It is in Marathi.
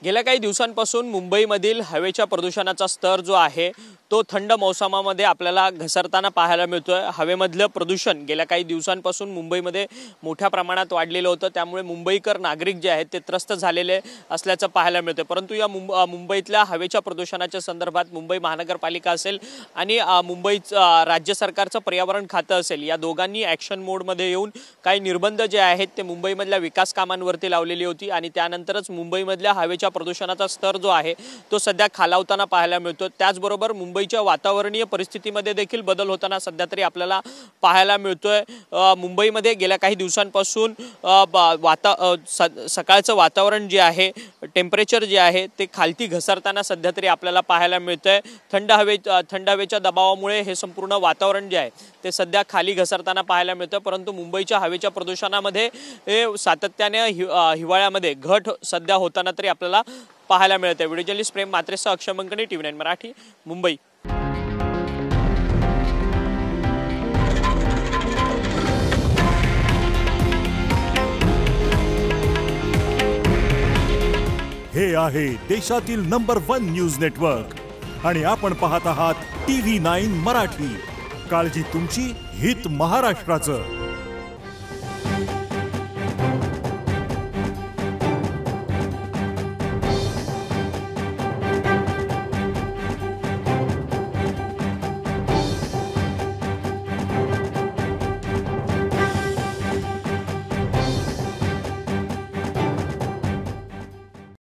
गेल्या काही दिवसांपासून मुंबईमधील हवेच्या प्रदूषणाचा स्तर जो आहे तो थंड मोसमामध्ये आपल्याला घसरताना पाहायला मिळतोय। हवेमधलं प्रदूषण गेल्या काही दिवसांपासून मुंबईमध्ये मोठ्या प्रमाणात वाढलेलं होतं, त्यामुळे मुंबईकर नागरिक जे आहेत ते त्रस्त झालेले असल्याचं पाहायला मिळतंय। परंतु या मुंबईतल्या हवेच्या प्रदूषणाच्या संदर्भात मुंबई महानगरपालिका असेल आणि राज्य सरकारचं पर्यावरण खातं असेल, या दोघांनी ॲक्शन मोडमध्ये येऊन काही निर्बंध जे आहेत ते मुंबईमधल्या विकास कामांवरती लावलेली होती आणि त्यानंतरच मुंबईमधल्या हवेच्या प्रदूषणाचा स्तर जो आहे तो सध्या खालावताना पाहायला मिळतो। त्याचबरोबर मुंबईच्या वातावरणीय परिस्थितीमध्ये देखील बदल होताना सध्या तरी आपल्याला पाहायला मिळतोय। मुंबईमध्ये गेल्या काही दिवसांपासून सकाळचं वातावरण जे आहे, टेम्परेचर जे आहे ते खालती घसरताना सध्या तरी आपल्याला पाहायला मिळतंय। थंड हवेच्या दबावामुळे हे संपूर्ण वातावरण जे आहे ते सध्या खाली घसरताना पाहायला मिळतं। परंतु मुंबईच्या हवेच्या प्रदूषणामध्ये सातत्याने हिवाळ्यामध्ये घट सध्या होताना तरी आपल्याला पाहायला मिळते। व्हिडिओ जर्नलिस्ट प्रेम मात्रेसह अक्षय मंकणी, TV9 मराठी, मुंबई। हे आहे देशातील नंबर 1 न्यूज नेटवर्क आणि आपण पाहत आहात TV9 मराठी। काळजी तुमची, हित महाराष्ट्राचं।